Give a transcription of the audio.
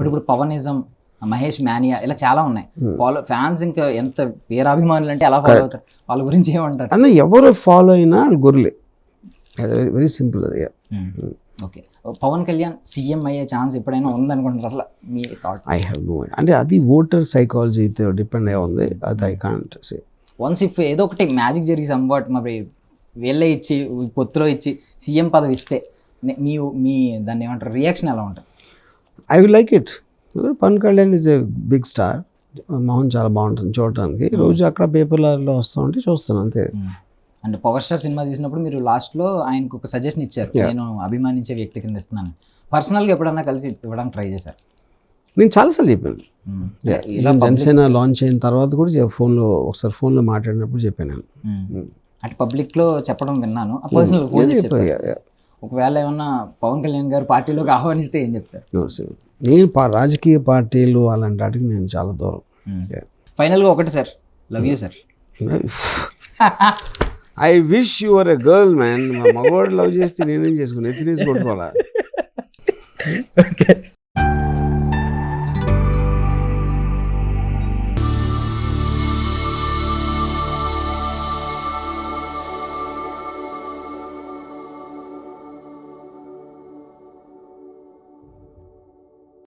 ఇప్పుడు పవనిజం, మహేష్ మానియా ఇలా చాలా ఉన్నాయి. ఫ్యాన్స్ ఇంకా ఎంత వీరాభిమానులు అంటే ఎలా ఫాలో అవుతారు, వాళ్ళ గురించి ఏమంటారు? అందులో ఎవరు ఫాలో అయినా గొర్రెలే, వెరీ సింపుల్ అది. ఓకే, పవన్ కళ్యాణ్ సీఎం అయ్యే ఛాన్స్ ఎప్పుడైనా ఉందనుకుంటారు అసలు మీ thought? I have no idea. అంటే అది ఓటర్ సైకాలజీతో డిపెండ్ అయ్యి ఉంది, అది I can't say. Once if ఏదో ఒకటి మ్యాజిక్ జరిగి సంవాట్ మరి వీళ్ళే ఇచ్చి పొత్తులో ఇచ్చి సీఎం పదవి ఇస్తే మీ దాన్ని ఏమంటారు, రియాక్షన్ ఎలా ఉంటుంది? I will like it. Pawan Kalyan is a big star, Mohan చాలా బాగుంటుంది చూడటానికి. రోజు అక్కడ పేపర్లలో వస్తూ ఉంటే చూస్తాను అంతే. అంటే పవర్ స్టార్ సినిమా తీసినప్పుడు మీరు లాస్ట్లో ఆయనకు ఒక సజెషన్ ఇచ్చారు, నేను అభిమానించే వ్యక్తి కింద ఇస్తున్నాను. పర్సనల్గా ఎప్పుడన్నా కలిసి ఇవ్వడానికి ట్రై చేశారు? నేను చాలాసార్లు చెప్పాను. జనసేన లాంచ్ అయిన తర్వాత కూడా ఫోన్లో ఒకసారి ఫోన్లో మాట్లాడినప్పుడు చెప్పాను నేను. అంటే పబ్లిక్లో చెప్పడం విన్నాను, పర్సనల్ ఫోన్ చేసి చెప్పారు. ఒకవేళ ఏమన్నా పవన్ కళ్యాణ్ గారు పార్టీలోకి ఆహ్వానిస్తే ఏం చెప్తారు? నేను రాజకీయ పార్టీలు అలాంటి వాటికి నేను చాలా దూరం. ఫైనల్గా ఒకటి sir, love you sir. I wish your a girl man. మా మగవాడు లవ్ చేస్తే నేనేం చేసుకుని ఎత్తి తీసి కొట్టుకోవాలా? ఓకే.